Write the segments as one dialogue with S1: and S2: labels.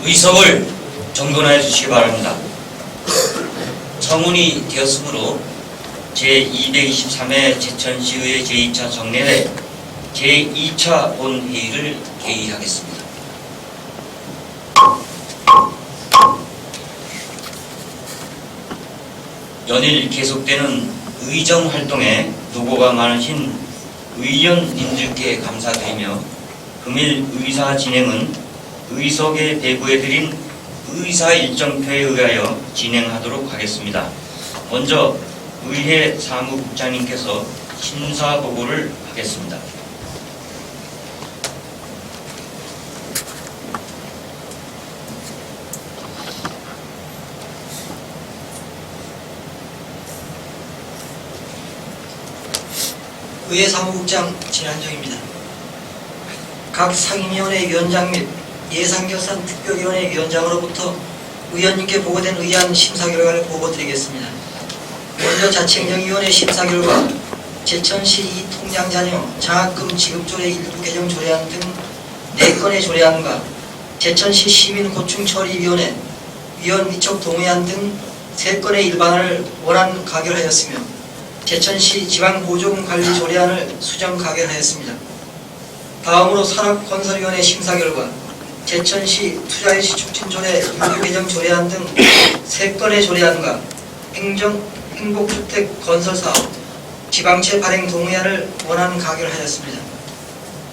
S1: 의석을 정돈해 주시기 바랍니다. 청운이 되었으므로 제223회 제천시의회 제2차 정례회 제2차 본회의를 개의하겠습니다. 연일 계속되는 의정활동에 노고가 많으신 의원님들께 감사드리며 금일 의사 진행은 의석에 배부해드린 의사 일정표에 의하여 진행하도록 하겠습니다. 먼저 의회 사무국장님께서 심사보고를 하겠습니다.
S2: 의회 사무국장 진한정입니다. 각 상임위원회 위원장 및 예산결산 특별위원회 위원장으로부터 의원님께 보고된 의안 심사 결과를 보고드리겠습니다. 먼저 자치행정위원회 심사 결과 제천시 이통장 자녀 장학금 지급 조례 일부 개정 조례안 등 4건의 조례안과 제천시 시민고충처리위원회 위원 위촉 동의안 등 3건의 일반안을 원안 가결하였으며 제천시 지방보조금 관리 조례안을 수정 가결하였습니다. 다음으로 산업건설위원회 심사 결과 제천시 투자일시 촉진조례 일부 개정 조례안 등 3건의 조례안과 행복주택 건설사업 지방채 발행 동의안을 원안 가결하였습니다.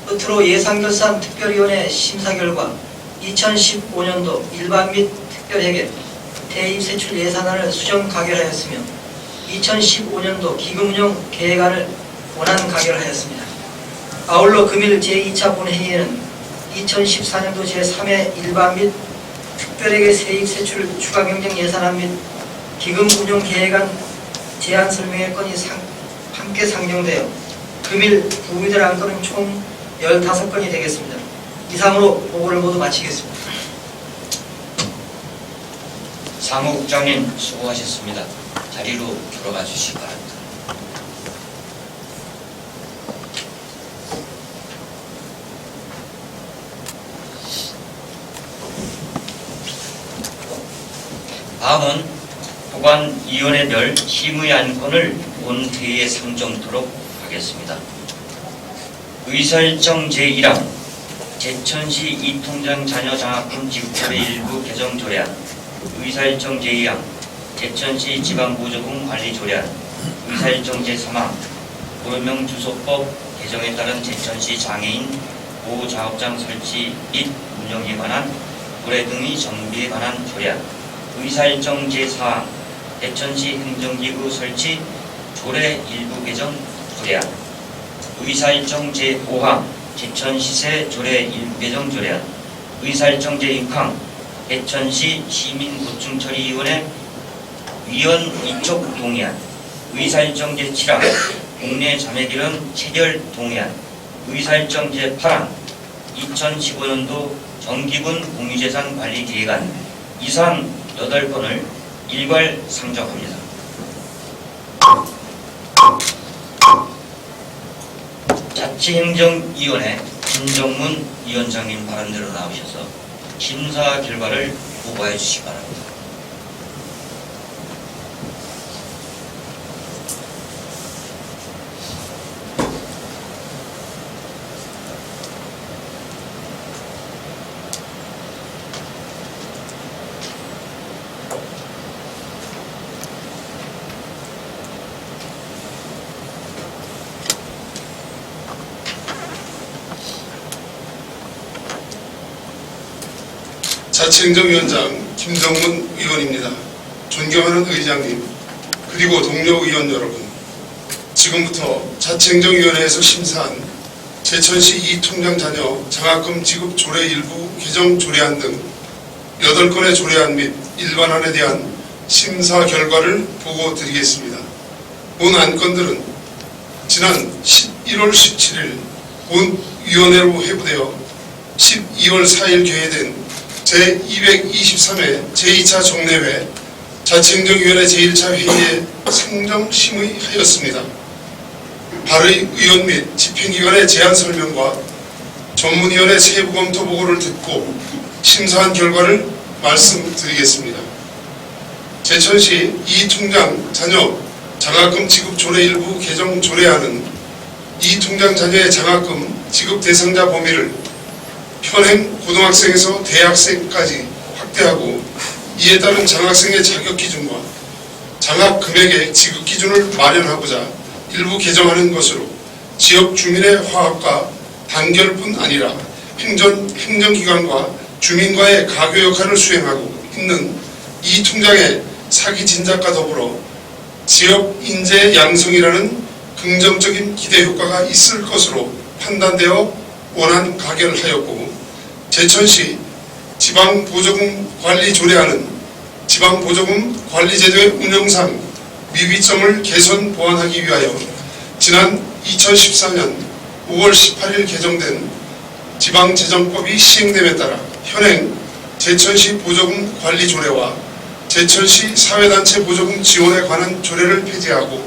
S2: 끝으로 예산결산 특별위원회 심사 결과 2015년도 일반 및 특별회계 대입 세출 예산안을 수정 가결하였으며 2015년도 기금운용 계획안을 원안 가결하였습니다. 아울러 금일 제2차 본회의에는 2014년도 제3회 일반 및 특별회계 세입 세출 추가경정 예산안 및 기금운용 계획안 제안 설명회 건이 함께 상정되어 금일 부의될 안건은 총 15건이 되겠습니다. 이상으로 보고를 모두 마치겠습니다.
S1: 사무국장님 수고하셨습니다. 자리로 들어가 주시기 바랍니다. 다음은 보관위원회별 심의 안건을 본회의에 상정토록 하겠습니다. 의사일정 제1항 제천시 이통장 자녀 장학금 지급조례 일부 개정 조례안, 의사일정 제2항 제천시 지방보조금 관리 조례안, 의사일정 제3항 고용명주소법 개정에 따른 제천시 장애인 보호작업장 설치 및 운영에 관한 조례 등의 정비에 관한 조례안, 의사일정 제4항 제천시 행정기구 설치 조례 일부 개정 조례안, 의사일정 제5항 제천시세 조례 일부 개정 조례안, 의사일정 제6항 제천시 시민고충처리위원회 위원 위촉 동의안, 의사일정 제7항 국내 자매결연 체결 동의안, 의사일정 제8항 2015년도 정기군 공유재산 관리 계획안 이상 8건을 일괄 상정합니다. 자치행정위원회 김정문 위원장님 발언대로 나오셔서 심사 결과를 보고해 주시기 바랍니다.
S3: 자치행정위원장 김정문 의원입니다. 존경하는 의장님, 그리고 동료 의원 여러분, 지금부터 자치행정위원회에서 심사한 제천시 이통장 자녀 장학금 지급 조례 일부 개정 조례안 등 8건의 조례안 및 일반안에 대한 심사 결과를 보고 드리겠습니다. 본 안건들은 지난 11월 17일 본 위원회로 회부되어 12월 4일 개회된 제223회 제2차 정례회 자치행정위원회 제1차 회의에 상정 심의하였습니다. 발의 의원 및 집행기관의 제안 설명과 전문위원회 세부 검토 보고를 듣고 심사한 결과를 말씀드리겠습니다. 제천시 이통장 자녀 장학금 지급 조례 일부 개정 조례안은 이통장 자녀의 장학금 지급 대상자 범위를 현행 고등학생에서 대학생까지 확대하고 이에 따른 장학생의 자격 기준과 장학 금액의 지급 기준을 마련하고자 일부 개정하는 것으로 지역 주민의 화합과 단결뿐 아니라 행정기관과 주민과의 가교 역할을 수행하고 있는 이 통장의 사기 진작과 더불어 지역 인재 양성이라는 긍정적인 기대 효과가 있을 것으로 판단되어 원안 가결하였고, 제천시 지방보조금 관리 조례안은 지방보조금 관리제도의 운영상 미비점을 개선 보완하기 위하여 지난 2014년 5월 18일 개정된 지방재정법이 시행됨에 따라 현행 제천시 보조금 관리 조례와 제천시 사회단체 보조금 지원에 관한 조례를 폐지하고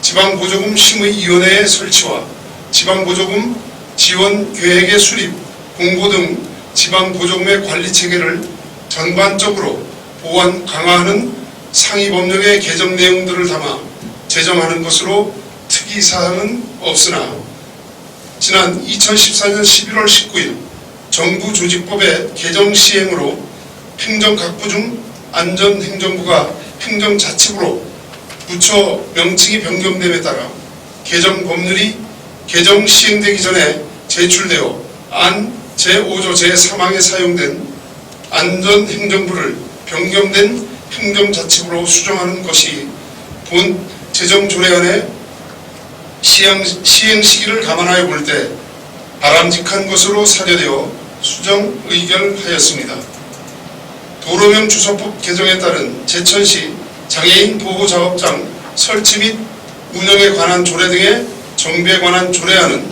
S3: 지방보조금 심의위원회의 설치와 지방보조금 지원 계획의 수립, 공고 등 지방보조금의 관리체계를 전반적으로 보완 강화하는 상위법령의 개정 내용들을 담아 제정하는 것으로 특이사항은 없으나 지난 2014년 11월 19일 정부 조직법의 개정 시행으로 행정각부 중 안전행정부가 행정자치부로 부처 명칭이 변경됨에 따라 개정 법률이 개정 시행되기 전에 제출되어 안 제5조 제3항에 사용된 안전행정부를 변경된 행정자치부로 수정하는 것이 본 재정조례안의 시행 시기를 감안하여 볼 때 바람직한 것으로 사료되어 수정 의결하였습니다. 도로명 주소법 개정에 따른 제천시 장애인 보호작업장 설치 및 운영에 관한 조례 등의 정비에 관한 조례안은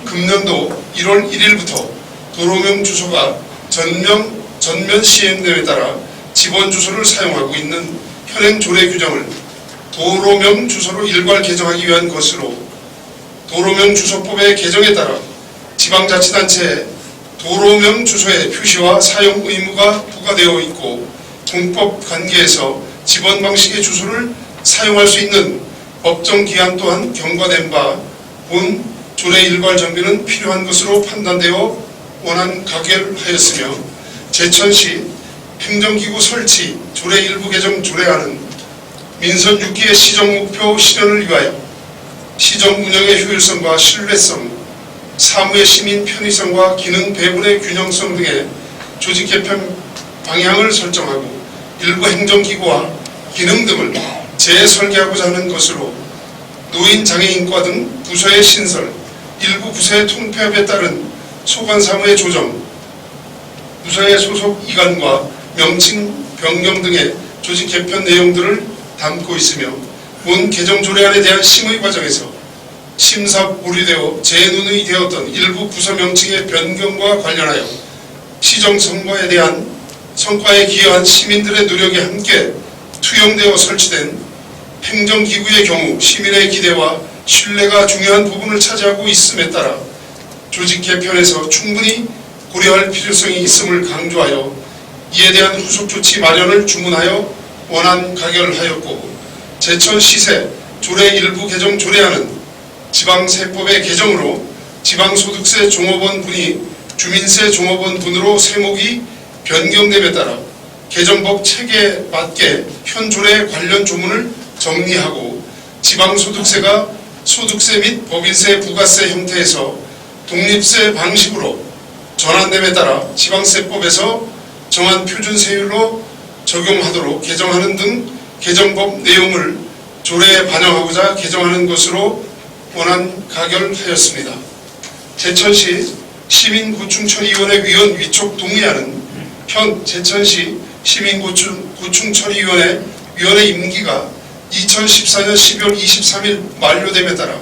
S3: 금년도 1월 1일부터 도로명 주소가 전면 시행됨에 따라 지번 주소를 사용하고 있는 현행 조례 규정을 도로명 주소로 일괄 개정하기 위한 것으로, 도로명 주소법의 개정에 따라 지방자치단체에 도로명 주소의 표시와 사용 의무가 부과되어 있고 공법 관계에서 지번 방식의 주소를 사용할 수 있는 법정 기한 또한 경과된 바 본 조례 일괄 정비는 필요한 것으로 판단되어 원안 가결하였으며, 제천시 행정기구 설치 조례 일부 개정 조례안은 민선 6기의 시정 목표 실현을 위하여 시정 운영의 효율성과 신뢰성, 사무의 시민 편의성과 기능 배분의 균형성 등의 조직 개편 방향을 설정하고 일부 행정기구와 기능 등을 재설계하고자 하는 것으로 노인장애인과 등 부서의 신설, 일부 부서의 통폐합에 따른 소관사무의 조정, 부서의 소속 이관과 명칭 변경 등의 조직 개편 내용들을 담고 있으며, 본 개정 조례안에 대한 심의 과정에서 심사 보류되어 재논의 되었던 일부 부서 명칭의 변경과 관련하여 시정 성과에 기여한 시민들의 노력이 함께 투영되어 설치된 행정기구의 경우 시민의 기대와 신뢰가 중요한 부분을 차지하고 있음에 따라 조직 개편에서 충분히 고려할 필요성이 있음을 강조하여 이에 대한 후속 조치 마련을 주문하여 원안 가결하였고, 제천시세 조례 일부 개정 조례안은 지방세법의 개정으로 지방소득세 종업원 분이 주민세 종업원 분으로 세목이 변경됨에 따라 개정법 체계에 맞게 현 조례 관련 조문을 정리하고 지방소득세가 소득세 및 법인세, 부가세 형태에서 독립세 방식으로 전환됨에 따라 지방세법에서 정한 표준세율로 적용하도록 개정하는 등 개정법 내용을 조례에 반영하고자 개정하는 것으로 원안 가결하였습니다. 제천시 시민구충처리위원회 위원 위촉 동의안은 현 제천시 시민구충처리위원회 위원회 임기가 2014년 12월 23일 만료됨에 따라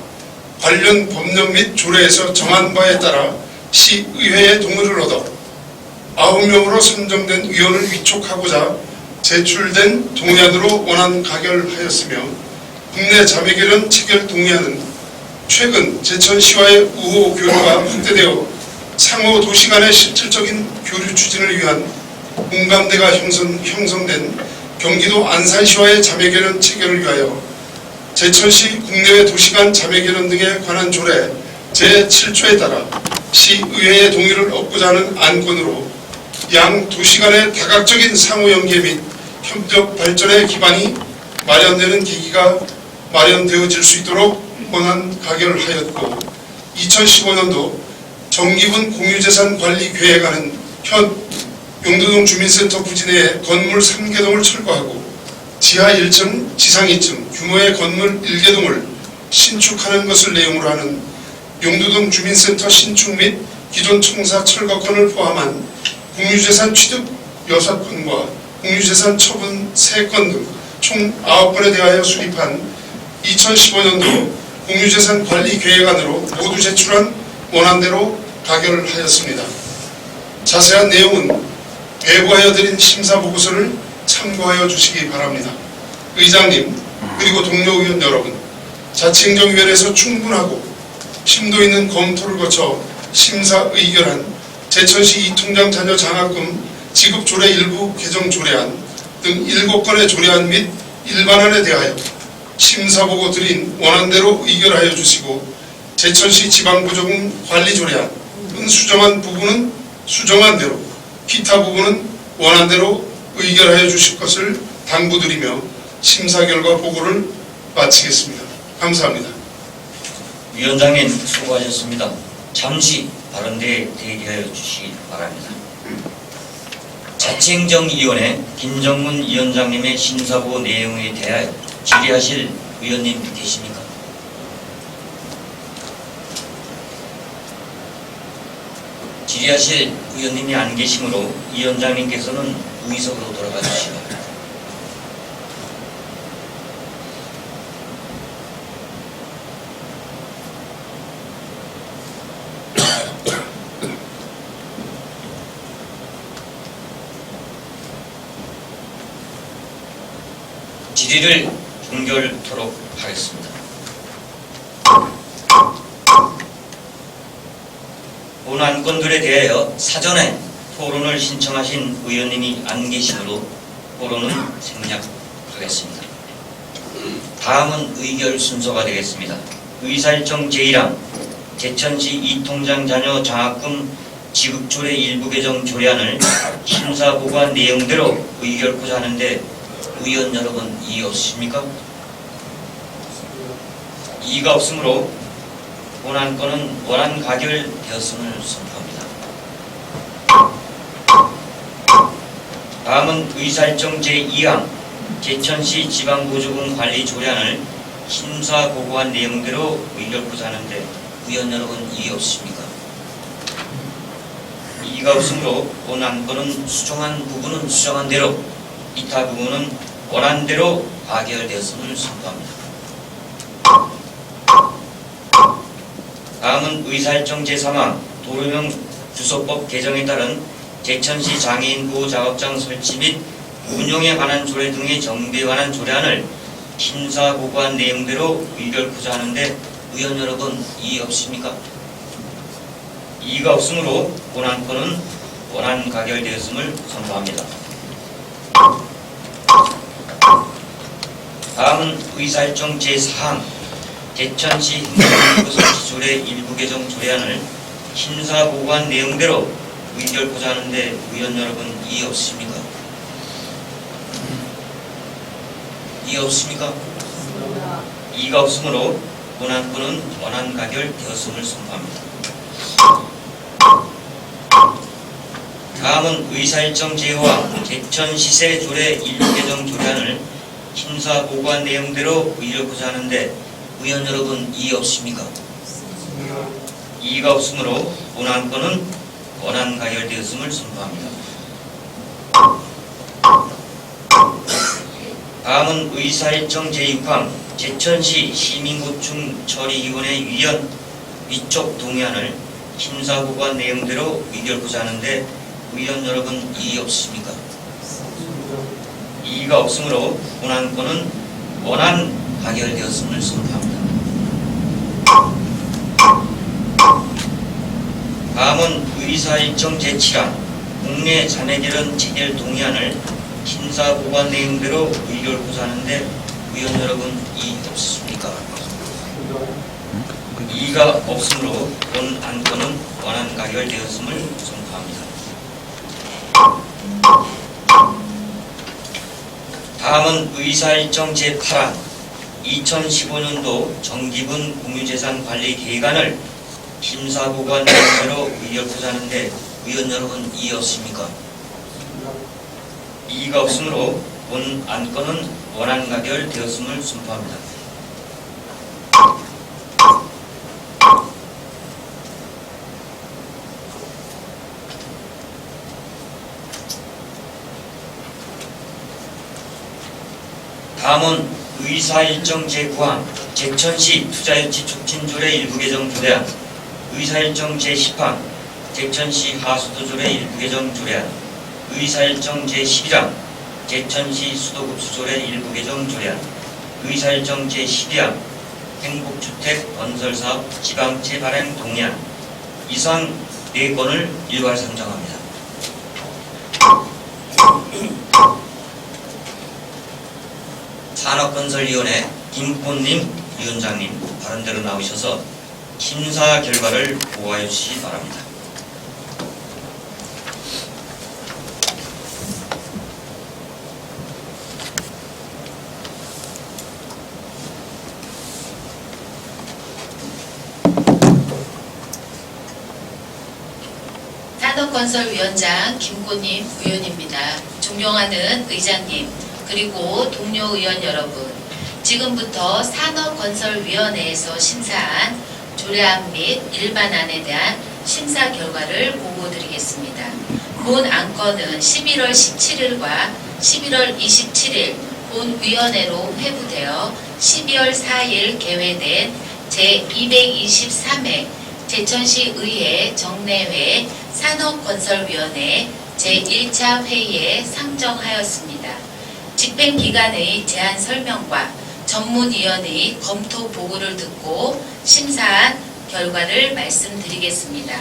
S3: 관련 법령 및 조례에서 정한 바에 따라 시의회의 동의를 얻어 9명으로 선정된 위원을 위촉하고자 제출된 동의안으로 원안 가결하였으며, 국내 자매결연 체결 동의안은 최근 제천시와의 우호 교류가 확대되어 상호 도시 간의 실질적인 교류 추진을 위한 공감대가 형성된 경기도 안산시와의 자매결연 체결을 위하여 제천시 국내외 도시간 자매결연 등에 관한 조례 제7조에 따라 시의회의 동의를 얻고자 하는 안건으로 양 도시 간의 다각적인 상호 연계 및 협력 발전의 기반이 마련되는 계기가 마련되어질 수 있도록 원안 가결하였고, 2015년도 정기분 공유재산 관리 계획안은 현 용두동 주민센터 부지 내에 건물 3개동을 철거하고 지하 1층, 지상 2층 규모의 건물 1개동을 신축하는 것을 내용으로 하는 용두동 주민센터 신축 및 기존 청사 철거건을 포함한 공유재산 취득 6건과 공유재산 처분 3건 등 총 9건에 대하여 수립한 2015년도 공유재산 관리 계획안으로 모두 제출한 원안대로 가결하였습니다. 자세한 내용은 배부하여 드린 심사보고서를 참고하여 주시기 바랍니다. 의장님, 그리고 동료 의원 여러분, 자치행정위원회에서 충분하고 심도 있는 검토를 거쳐 심사 의결한 제천시 이통장 자녀 장학금 지급 조례 일부 개정 조례안 등 7건의 조례안 및 일반안에 대하여 심사보고 드린 원안대로 의결하여 주시고, 제천시 지방보조금 관리 조례안 등 수정한 부분은 수정한 대로, 기타 부분은 원안대로 의결하여 주실 것을 당부드리며 심사 결과 보고를 마치겠습니다. 감사합니다.
S1: 위원장님 수고하셨습니다. 잠시 발언대에 대기하여 주시기 바랍니다. 자치행정위원회 김정문 위원장님의 심사보고 내용에 대하여 질의하실 위원님 계십니까? 질의하실 위원님이 안 계시므로 위원장님께서는 우의석으로 돌아가 주시기 바랍니다. 질의를 종결토록 하겠습니다. 본 안건들에 대하여 사전에 토론을 신청하신 의원님이 안 계시므로 토론은 생략하겠습니다. 다음은 의결 순서가 되겠습니다. 의사일정 제1항 제천시 이통장 자녀 장학금 지급조례 일부 개정 조례안을 심사보고한 내용대로 의결코자 하는데 의원 여러분 이의 없으십니까? 이의가 없으므로 본 안건은 원안 가결되었음을 선포합니다. 다음은 의사일정 제2항 제천시 지방보조금 관리 조례안을 심사보고한 내용대로 의결코자 하는데 의원 여러분 이의 없으십니까? 이의가 없으므로 본 안건은 수정한 부분은 수정한 대로, 기타 부분은 원안대로 가결되었음을 선포합니다. 다음은 의사일정 제3항 도로명 주소법 개정에 따른 제천시 장애인 보호 작업장 설치 및 운영에 관한 조례 등의 정비에 관한 조례안을 심사보고한 내용대로 의결코자 하는데 의원 여러분 이의 없습니까? 이의가 없으므로 본 안건은 원안 가결되었음을 선포합니다. 다음은 의사일정 제4항 제천시 행정기구 설치 조례 일부 개정 조례안을 심사보고한 내용대로 의결코자 하는데 의원 여러분 이의 없으십니까? 이의 없습니까? 이의가 없으므로 본 안건은 원안 가결되었음을 선포합니다. 다음은 의사일정 제5항 제천시세 조례 일부 개정 조례안을 심사보고한 내용대로 의결코자 하는데 의원 여러분 이의 없습니까? 이의가 없으므로 본 안건은 원안 가결되었음을 선포합니다. 다음은 의사일정 제6항 제천시 시민고충 처리위원회 위원 위촉 동의안을 심사보고한 내용대로 의결고자 하는데 의원 여러분 이의 없으십니까? 이의가 없으므로 본 안건은 원안 가결되었음을 선포합니다. 다음은 의사일정 제7항 국내 자매결혼 체결 동의안을 심사보고한 내용대로 의결고자 하는데 의원 여러분 이의 없으십니까? 이의가 없으므로 본 안건은 원안 가결되었음을 선포합니다. 다음은 의사일정 제8항 2015년도 정기분 공유재산 관리 계획안을 심사보고한 내용대로 의결고자 하는데 의원 여러분 이의 없습니까? 이의가 없으므로 본 안건은 원안 가결되었음을 선포합니다. 다음은 의사일정 제9항 제천시 투자유치 촉진조례 일부 개정 조례안, 의사일정 제10항 제천시 하수도조례 일부 개정 조례안, 의사일정 제11항 제천시 수도급수조례 일부 개정 조례안, 의사일정 제12항 행복주택 건설사업 지방채 발행 동의안, 이상 4건을 일괄 상정합니다. 산업건설위원회 김꽃님 위원장님 바른대로 나오셔서 심사 결과를 보고해 주시기 바랍니다.
S4: 산업건설위원장 김꽃님 의원입니다. 존경하는 의장님, 그리고 동료 의원 여러분, 지금부터 산업건설위원회에서 심사한 조례안 및 일반안에 대한 심사 결과를 보고드리겠습니다. 본 안건은 11월 17일과 11월 27일 본위원회로 회부되어 12월 4일 개회된 제223회 제천시 의회 정례회 산업건설위원회 제1차 회의에 상정하였습니다. 집행기관의 제안 설명과 전문위원의 검토 보고를 듣고 심사한 결과를 말씀드리겠습니다.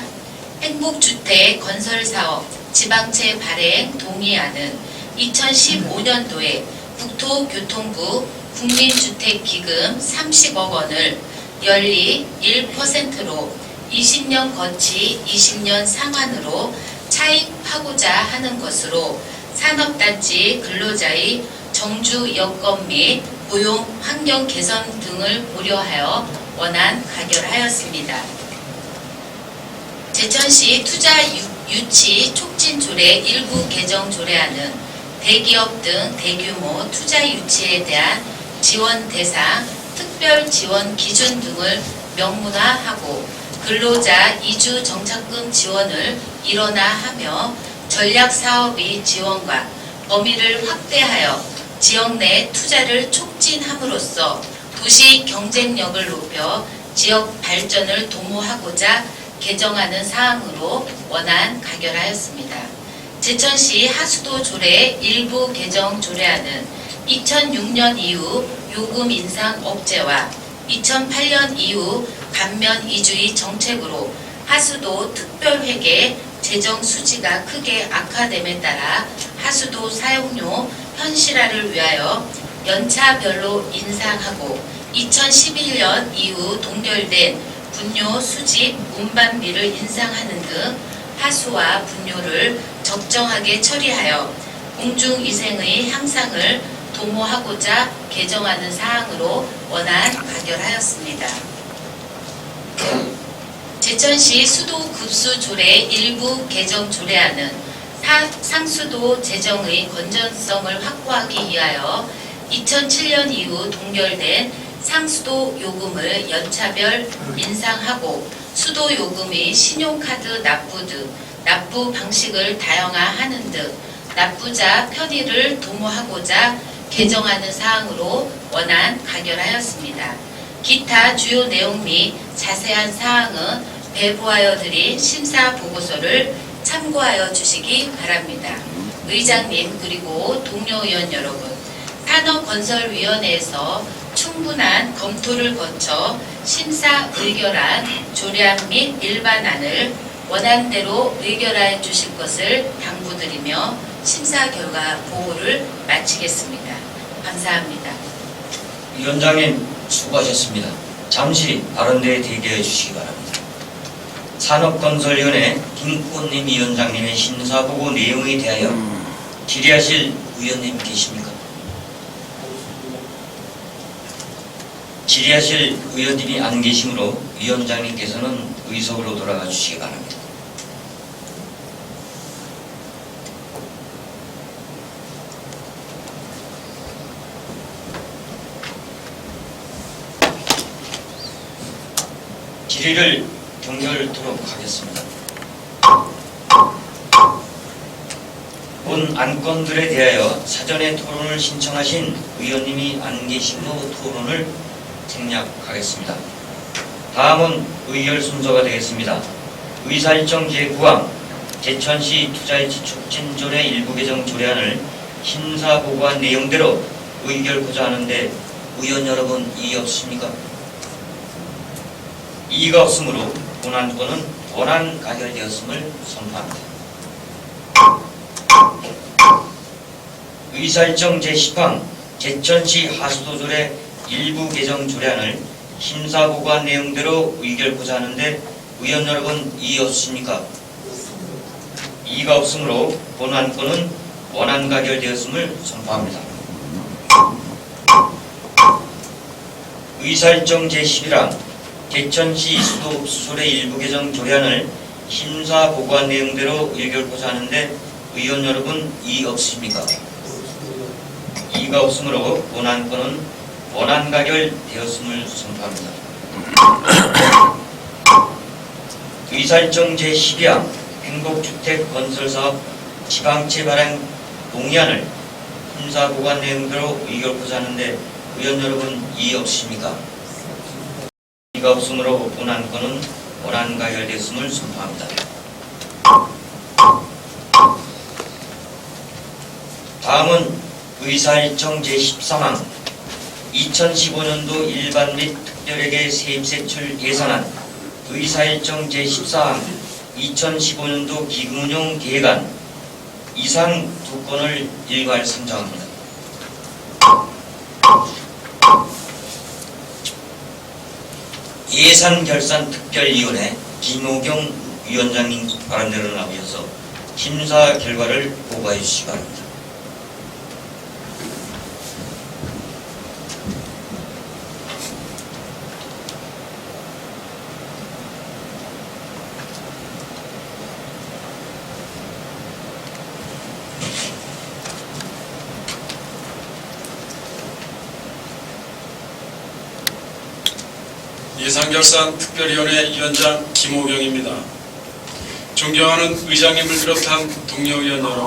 S4: 행복주택 건설사업 지방채 발행 동의안은 2015년도에 국토교통부 국민주택기금 30억 원을 연리 1%로 20년 거치 20년 상환으로 차입하고자 하는 것으로 산업단지 근로자의 정주 여건 및 고용 환경 개선 등을 고려하여 원안 가결하였습니다. 제천시 투자 유치 촉진 조례 일부 개정 조례안은 대기업 등 대규모 투자 유치에 대한 지원 대상, 특별 지원 기준 등을 명문화하고 근로자 이주 정착금 지원을 일원화하며 전략 사업의 지원과 범위를 확대하여 지역 내 투자를 촉진함으로써 도시 경쟁력을 높여 지역 발전을 도모하고자 개정하는 사항으로 원안 가결하였습니다. 제천시 하수도 조례 일부 개정 조례안은 2006년 이후 요금 인상 억제와 2008년 이후 감면 이주의 정책으로 하수도 특별회계 재정 수지가 크게 악화됨에 따라 하수도 사용료 현실화를 위하여 연차별로 인상하고 2011년 이후 동결된 분뇨 수집 운반비를 인상하는 등 하수와 분뇨를 적정하게 처리하여 공중위생의 향상을 도모하고자 개정하는 사항으로 원안 가결하였습니다. 제천시 수도급수 조례 일부 개정 조례안은 상수도 재정의 건전성을 확보하기 위하여 2007년 이후 동결된 상수도 요금을 연차별 인상하고 수도 요금 및 신용카드 납부 등 납부 방식을 다양화하는 등 납부자 편의를 도모하고자 개정하는 사항으로 원안 가결하였습니다. 기타 주요 내용 및 자세한 사항은 배부하여 드린 심사 보고서를 참고하여 주시기 바랍니다. 의장님 그리고 동료 의원 여러분, 산업건설위원회에서 충분한 검토를 거쳐 심사 의결안, 조례안 및 일반안을 원안대로 의결하여 주실 것을 당부드리며 심사 결과 보고를 마치겠습니다. 감사합니다.
S1: 위원장님 수고하셨습니다. 잠시 발언대에 대기해 주시기 바랍니다. 산업건설위원회 김꽃님 위원장님의 심사보고 내용에 대하여 질의하실 위원님 계십니까? 질의하실 의원님이 안 계시므로 위원장님께서는 의석으로 돌아가 주시기 바랍니다. 질의를 경결토록 하겠습니다. 본 안건들에 대하여 사전에 토론을 신청하신 의원님이 안 계시므로 토론을 생략하겠습니다. 다음은 의결 순서가 되겠습니다. 의사일정 제9항 제천시 투자일치 촉진조례 일부 개정 조례안을 심사보고한 내용대로 의결코자 하는데 의원 여러분 이의 없습니까? 이의가 없으므로 본안건은 원안 가결되었음을 선포합니다. 의사일정 제10항 제천시 하수도조례 일부 개정 조례안을 심사보고한 내용대로 의결코자 하는데 의원 여러분 이의 없습니까? 이의가 없으므로 본안건은 원안 가결되었음을 선포합니다. 의사일정 제11항 제천시 수도급수조례 일부 개정 조례안을 심사보고한 내용대로 의결코자 하는데 의원 여러분 이의 없습니까? 이의가 없으므로 본안건은 원안 가결되었음을 선포합니다. 의사일정 제12항 행복주택 건설사업 지방채 발행 동의안을 심사보고한 내용대로 의결코자 하는데 의원 여러분 이의 없습니까? 이의가 없으므로 본안건은 원안 가결되었음을 선포합니다. 다음은 의사일정 제13항 2015년도 일반 및 특별회계 세입세출 예산안 의사일정 제14항 2015년도 기금운용 계획안 이상 두 건을 일괄 선정합니다. 예산결산특별위원회 김호경 위원장님 발언대로 나오셔서 심사 결과를 보고해 주시기 바랍니다.
S5: 예산결산특별위원회 위원장 김호경입니다. 존경하는 의장님을 비롯한 동료 의원 여러분,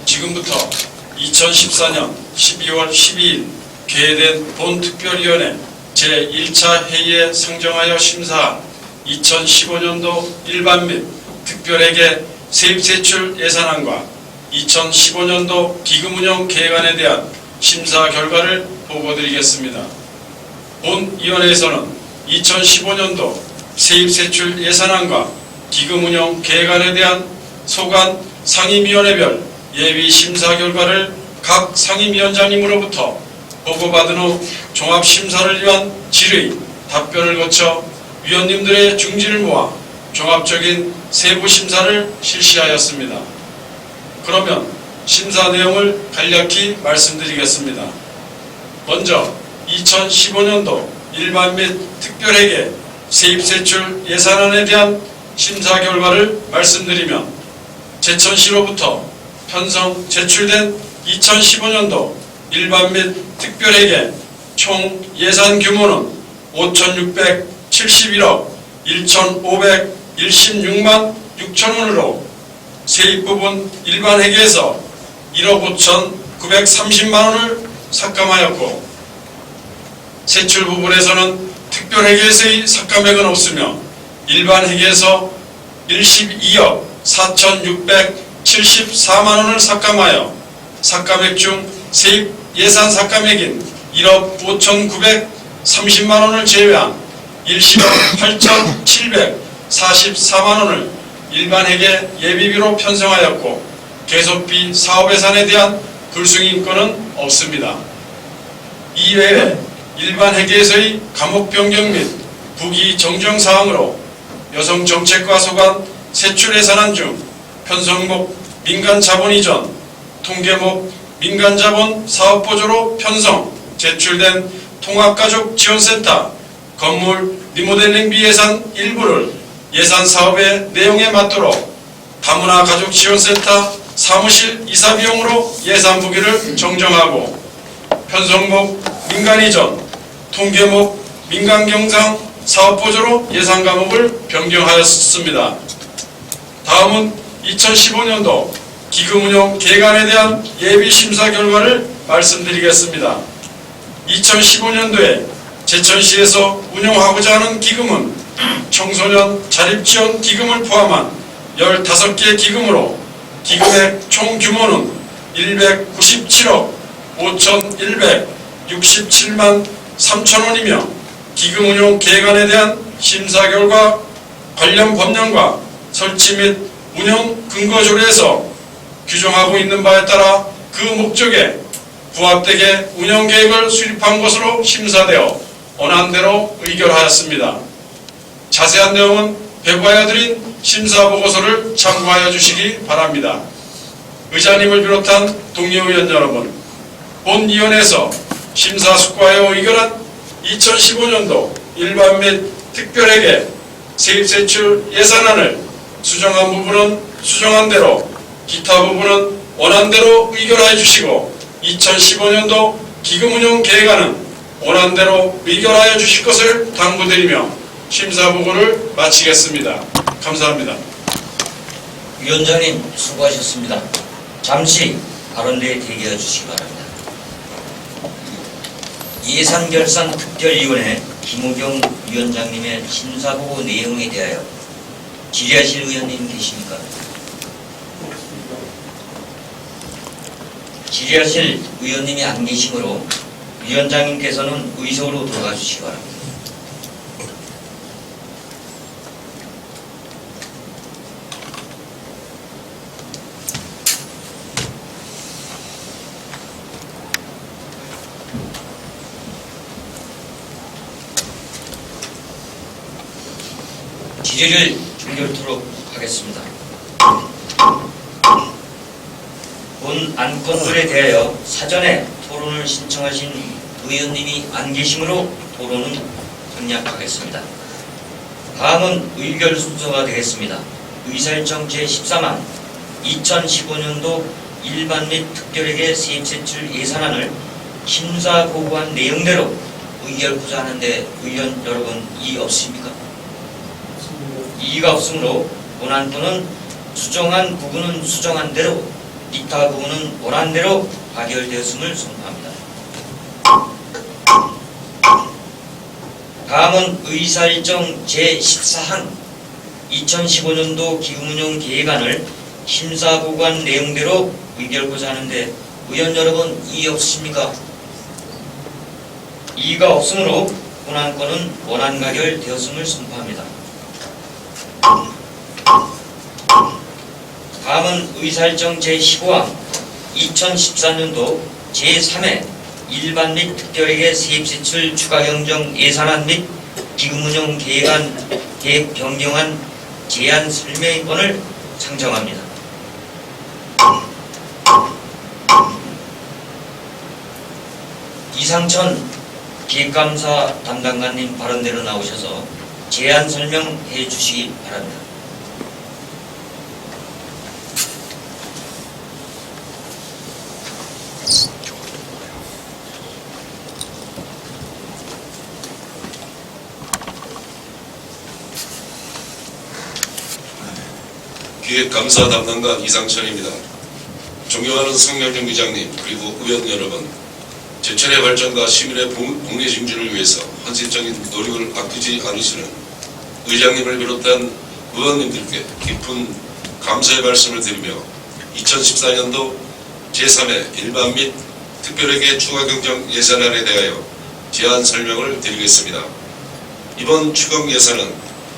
S5: 지금부터 2014년 12월 12일 개회된 본특별위원회 제1차 회의에 상정하여 심사한 2015년도 일반 및 특별회계 세입세출 예산안과 2015년도 기금운용 계획안에 대한 심사 결과를 보고드리겠습니다. 본 위원회에서는 2015년도 세입세출 예산안과 기금운용 계획안에 대한 소관 상임위원회별 예비심사 결과를 각 상임위원장님으로부터 보고받은 후 종합심사를 위한 질의, 답변을 거쳐 위원님들의 중지를 모아 종합적인 세부심사를 실시하였습니다. 그러면 심사 내용을 간략히 말씀드리겠습니다. 먼저 2015년도 일반 및 특별회계 세입세출 예산안에 대한 심사 결과를 말씀드리면 제천시로부터 편성 제출된 2015년도 일반 및 특별회계 총 예산 규모는 5,671억 1,516만 6천 원으로 세입 부분 일반 회계에서 1억 5,930만 원을 삭감하였고 세출 부분에서는 특별 회계에서의 삭감액은 없으며 일반 회계에서 12억 4,674만 원을 삭감하여 삭감액 중 세입 예산 삭감액인 1억 5,930만 원을 제외한 일시적 8,744만 원을 일반 회계 예비비로 편성하였고 계속비 사업 예산에 대한 불승인권은 없습니다. 이외에 일반 회계에서의 과목 변경 및 부기 정정 사항으로 여성정책과 소관 세출 예산안 중 편성목 민간자본 이전, 통계목 민간자본 사업보조로 편성, 제출된 통합가족지원센터 건물 리모델링비 예산 일부를 예산 사업의 내용에 맞도록 다문화 가족지원센터 사무실 이사 비용으로 예산 부기를 정정하고 편성목 민간이전, 통계목 민간경상 사업보조로 예산 과목을 변경하였습니다. 다음은 2015년도 기금운용 계획안에 대한 예비심사 결과를 말씀드리겠습니다. 2015년도에 제천시에서 운영하고자 하는 기금은 청소년 자립지원 기금을 포함한 15개 기금으로 기금의 총 규모는 197억 5,167만 3천 원이며 기금운용 계획안에 대한 심사 결과 관련 법령과 설치 및 운영 근거조례에서 규정하고 있는 바에 따라 그 목적에 부합되게 운영계획을 수립한 것으로 심사되어 원안대로 의결하였습니다. 자세한 내용은 배부하여 드린 심사보고서를 참고하여 주시기 바랍니다. 의장님을 비롯한 동료의원 여러분, 본위원회에서 심사숙고하여 의결한 2015년도 일반 및 특별회계 세입세출 예산안을 수정한 부분은 수정한 대로, 기타 부분은 원안대로 의결하여 주시고 2015년도 기금운용 계획안은 원안대로 의결하여 주실 것을 당부드리며 심사보고를 마치겠습니다. 감사합니다.
S1: 위원장님 수고하셨습니다. 잠시 발언대에 대기해 주시기 바랍니다. 예산결산특별위원회 김우경 위원장님의 심사보고 내용에 대하여 질의하실 의원님 계십니까? 질의하실 의원님이 안 계시므로 위원장님께서는 의석으로 들어가 주시기 바랍니다. 질의를 종결토록 하겠습니다. 본 안건들에 대하여 사전에 토론을 신청하신 의원님이 안 계시므로 토론은 생략하겠습니다. 다음은 의결 순서가 되겠습니다. 의사일정 제13안 2015년도 일반 및 특별회계 세입세출 예산안을 심사 보고한 내용대로 의결하고자 하는데 의원 여러분 이의 없습니까? 이의가 없으므로 본안건은 수정한 부분은 수정한 대로, 기타 부분은 원안대로 가결되었음을 선포합니다. 다음은 의사일정 제14항 2015년도 기금운용 계획안을 심사보고한 내용대로 의결하고자 하는데 의원 여러분 이의 없으십니까? 이의가 없으므로 본안건은 원안 가결되었음을 선포합니다. 다음은 의사일정 제15항 2014년도 제3회 일반 및 특별회계 세입세출 추가경정 예산안 및 기금운용 계획안 계획 변경안 제안 설명권을 상정합니다. 이상천 기획감사 담당관님 발언대로 나오셔서 제안 설명해 주시기 바랍니다.
S6: 기획감사 담당관 이상천입니다. 존경하는 성명정 의장님 그리고 의원 여러분, 제천의 발전과 시민의 복리 증진을 위해서 헌신적인 노력을 아끼지 않으시는 의장님을 비롯한 의원님들께 깊은 감사의 말씀을 드리며 2014년도 제3회 일반 및 특별회계 추가경정 예산안에 대하여 제안 설명을 드리겠습니다. 이번 추경 예산은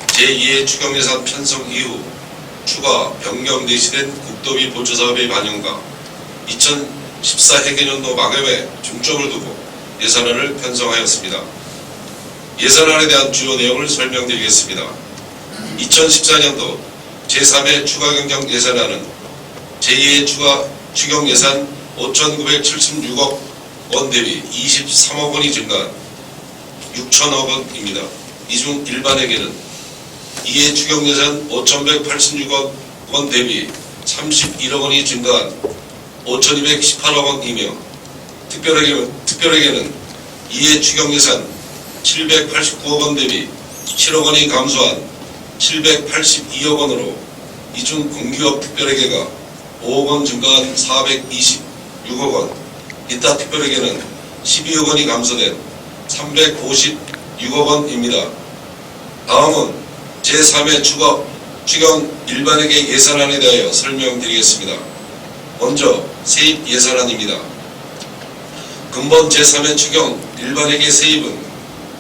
S6: 제2의 추경 예산 편성 이후 추가 변경 내시된 국도비 보조 사업의 반영과 2014 회계년도 마감에 중점을 두고 예산안을 편성하였습니다. 예산안에 대한 주요 내용을 설명드리겠습니다. 2014년도 제3회 추가경정 예산안은 제2의 추경 예산 5,976억 원 대비 23억 원이 증가한 6천억 원입니다. 이 중 일반회계는 2회 추경 예산 5,186억 원 대비 31억 원이 증가한 5,218억 원이며 특별회계는 2회 추경 예산 789억 원 대비 7억 원이 감소한 782억 원으로 이 중 공기업 특별회계가 5억 원 증가한 426억 원, 이타 특별회계는 12억 원이 감소된 356억 원입니다. 다음은 제3회 추경 일반회계 예산안에 대하여 설명드리겠습니다. 먼저 세입 예산안입니다. 근본 제3회 추경 일반회계 세입은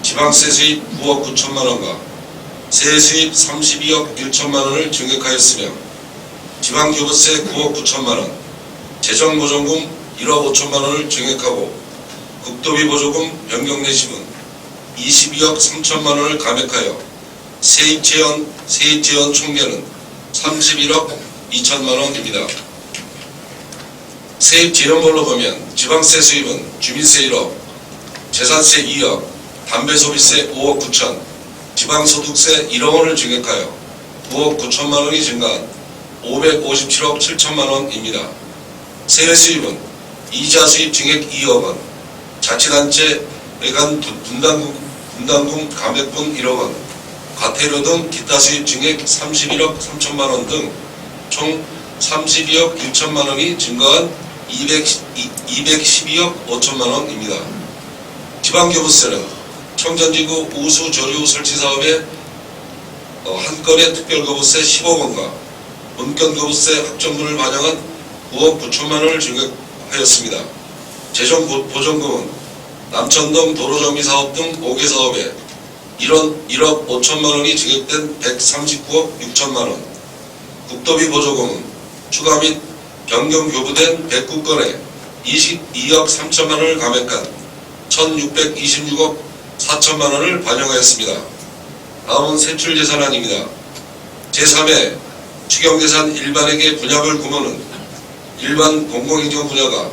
S6: 지방세 수입 9억 9천만 원과 세 수입 32억 1천만 원을 증액하였으며 지방교부세 9억 9천만 원, 재정보조금 1억 5천만 원을 증액하고 국도비 보조금 변경 내심은 22억 3천만 원을 감액하여 세입 재원 총계는 31억 2천만 원입니다. 세입 재원별로 보면 지방세 수입은 주민세 1억, 재산세 2억, 담배소비세 5억 9천, 지방소득세 1억 원을 증액하여 9억 9천만 원이 증가한 557억 7천만 원입니다. 세외 수입은 이자 수입 증액 2억 원, 자치단체 외관 분담금 감액분 1억 원, 과태료 등 기타 수입 증액 31억 3천만 원 등 총 32억 1천만 원이 증가한 212억 5천만 원입니다. 지방교부세는 청전지구 우수조류 설치 사업에 한 건의 특별교부세 10억 원과 본건교부세 합정분을 반영한 9억 9천만 원을 증액하였습니다. 재정보전금은 남천동 도로정비 사업 등 5개 사업에 1억 5천만 원이 증액된 139억 6천만 원, 국도비 보조금은 추가 및 변경 교부된 109건에 22억 3천만 원을 감액한 1,626억 4천만 원을 반영하였습니다. 다음은 세출 예산안입니다. 제3회 추경예산 일반회계 분야별 구멍은 일반 공공행정 분야가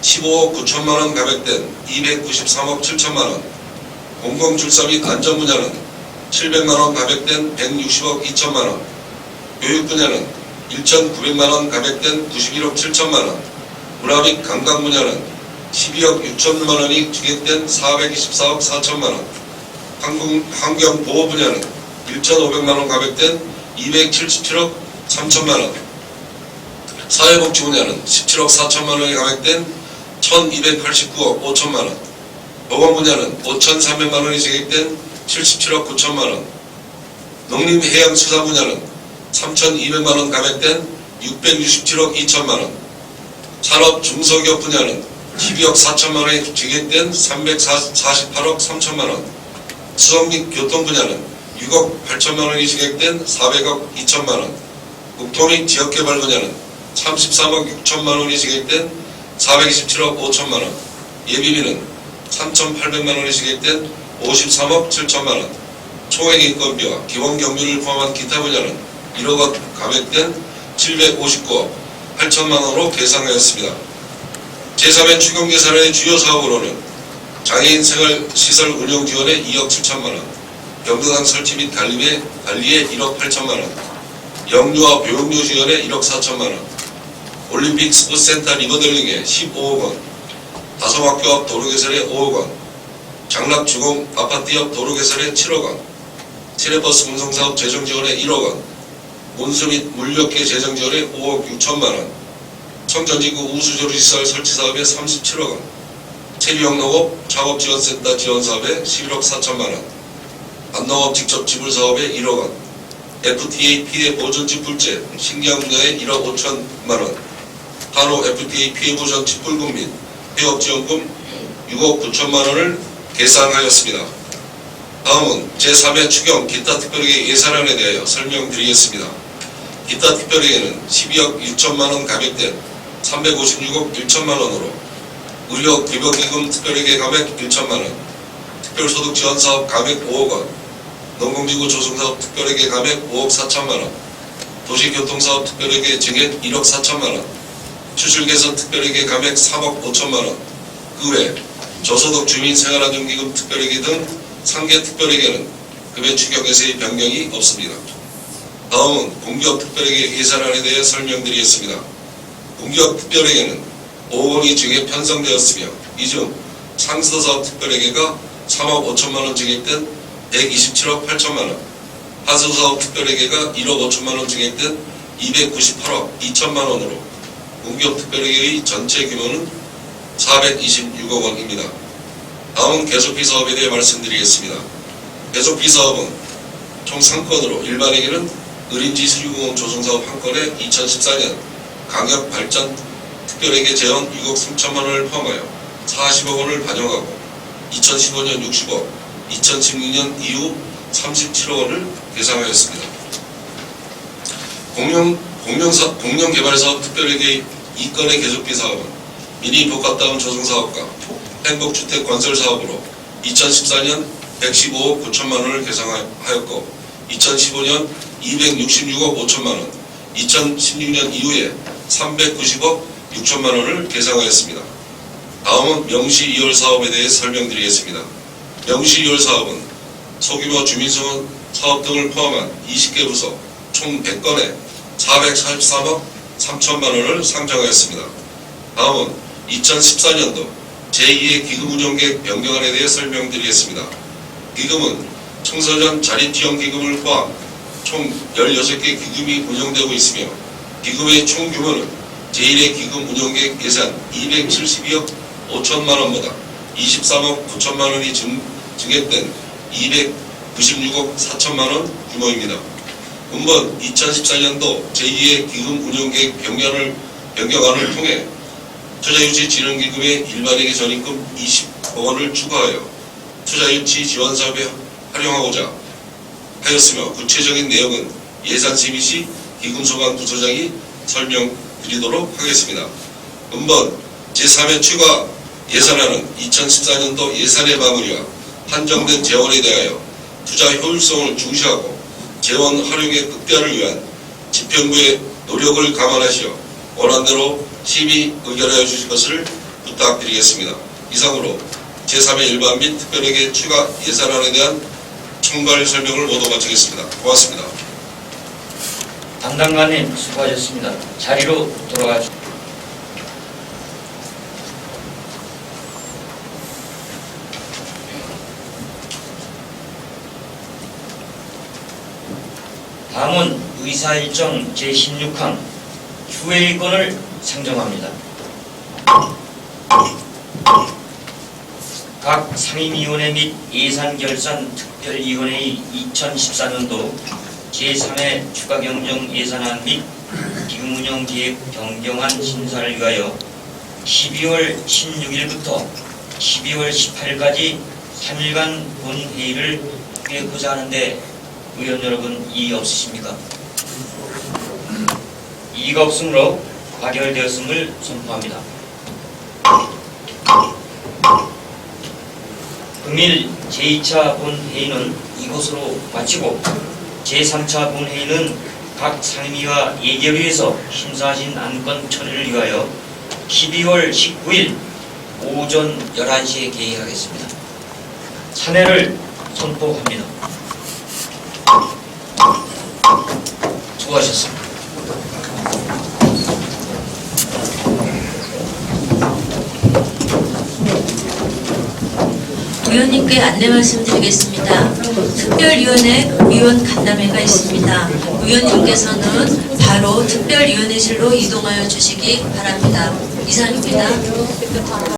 S6: 15억 9천만 원 감액된 293억 7천만 원, 공공줄사 및 안전 분야는 700만 원 감액된 160억 2천만 원, 교육 분야는 1,900만 원 감액된 91억 7천만 원, 문화 및 관광 분야는 12억 6천만 원이 증액된 424억 4천만 원, 환경보호 분야는 1,500만 원 감액된 277억 3천만 원, 사회복지 분야는 17억 4천만 원이 감액된 1,289억 5천만 원, 보건 분야는 5,300만 원이 증액된 77억 9천만 원, 농림해양수산 분야는 3,200만 원 감액된 667억 2천만 원, 산업 중소기업 분야는 12억 4천만 원이 증액된 348억 3천만 원, 수송 및 교통 분야는 6억 8천만 원이 증액된 400억 2천만 원, 국토 및 지역개발 분야는 33억 6천만 원이 증액된 427억 5천만 원, 예비비는 3,800만 원이 증액된 53억 7천만 원, 총액인건비와 기본경비를 포함한 기타 분야는 1억 원 감액된 759억 8천만 원으로 계상하였습니다. 제3회 추경예산의 주요 사업으로는 장애인 생활시설 운영 지원에 2억 7천만 원, 경로당 설치 및 관리에 1억 8천만 원, 영유아 교육료 지원에 1억 4천만 원, 올림픽 스포츠센터 리모델링에 15억 원, 다솜학교 앞 도로 개설에 5억 원, 장락주공 아파트 옆 도로 개설에 7억 원, 시내버스 운송사업 재정 지원에 1억 원, 온수 및 물력계 재정 지원에 5억 6천만 원, 청전지구 우수조리시설 설치 사업에 37억 원, 체류형농업 창업지원센터 지원 사업에 11억 4천만 원, 안농업 직접 지불 사업에 1억 원, FTA 피해 보전지 불제 신기한분야에 1억 5천만 원, 한우 FTA 피해 보전 직불금 및 폐업 지원금 6억 9천만 원을 계산하였습니다. 다음은 제3회 추경 기타 특별회계 예산안에 대하여 설명드리겠습니다. 기타 특별회계는 12억 6천만 원 감액된 356억 1천만 원으로 의료 기본기금 특별회계 감액 1천만 원, 특별소득 지원 사업 감액 5억 원, 농공지구 조성사업 특별회계 감액 5억 4천만 원, 도시교통사업 특별회계 증액 1억 4천만 원, 추출개선 특별회계 감액 3억 5천만 원, 그 외 저소득 주민 생활안정기금 특별회계 등 상계 특별회계는 급여 추경에서의 변경이 없습니다. 다음은 공기업 특별회계 예산안에 대해 설명드리겠습니다. 공기업 특별회계는 5억 원이 증액 편성되었으며 이중 상수도사업 특별회계가 3억 5천만 원 증액된 127억 8천만 원, 하수사업 특별회계가 1억 5천만 원 증액된 298억 2천만 원으로 공기업 특별회계의 전체 규모는 426억 원입니다. 다음은 계속비 사업에 대해 말씀드리겠습니다. 계속비 사업은 총 3건으로 일반회계는 의린지 수류공원 조성사업 1건에 2014년 강역발전 특별회계 재원 6억 3천만 원을 포함하여 40억 원을 반영하고 2015년 60억, 2016년 이후 37억 원을 계상하였습니다. 공룡개발사업 특별회계 2건의 계속비 사업은 미니 복합다운 조성사업과 행복주택 건설사업으로 2014년 115억 9천만 원을 계상하였고 2015년 266억 5천만 원, 2016년 이후에 390억 6천만 원을 계상하였습니다. 다음은 명시 2월 사업에 대해 설명드리겠습니다. 명시 2월 사업은 소규모 주민승원 사업 등을 포함한 20개 부서 총 100건에 443억 3천만 원을 상정하였습니다. 다음은 2014년도 제2의 기금운용계획 변경안에 대해 설명드리겠습니다. 기금은 청소년 자립지원기금을 포함 총 16개 기금이 운영되고 있으며 기금의 총 규모는 제1의 기금운용계획 예산 272억 5천만 원보다 23억 9천만 원이 증액된 296억 4천만 원 규모입니다. 본번 2014년도 제2의 기금운용계획 변경안을 통해 투자유치진흥기금의 일반회계 전입금 20억 원을 추가하여 투자유치 지원사업에 활용하고자 하였으며 구체적인 내용은 예산심의 시 기금소관 부서장이 설명드리도록 하겠습니다. 본번 제3회 추가 예산안은 2014년도 예산의 마무리와 한정된 재원에 대하여 투자 효율성을 중시하고 재원 활용의 극대화를 위한 집행부의 노력을 감안하시어 원안대로 심의 의결하여 주실 것을 부탁드리겠습니다. 이상으로 제3회 일반 및 특별회계 추가 예산안에 대한 총괄 설명을 모두 마치겠습니다. 고맙습니다.
S1: 담당관님 수고하셨습니다. 자리로 돌아가십시오. 다음은 의사일정 제16항 휴회일권을 상정합니다. 각 상임위원회 및 예산결산특별위원회의 2014년도 제3회 추가경정 예산안 및 기금운용계획 변경안 심사를 위하여 12월 16일부터 12월 18일까지 3일간 본회의를 하고자 하는데 의원 여러분 이의 없으십니까? 이의가 없으므로 가결되었음을 선포합니다. 금일 제2차 본회의는 이곳으로 마치고 제3차 본회의는 각 상임위와 예결위에서 심사하신 안건 처리를 위하여 12월 19일 오전 11시에 개의하겠습니다. 찬회를 선포합니다. 수고하셨습니다.
S7: 위원님께 안내 말씀드리겠습니다. 특별위원회 위원 간담회가 있습니다. 위원님께서는 바로 특별위원회실로 이동하여 주시기 바랍니다. 이상입니다.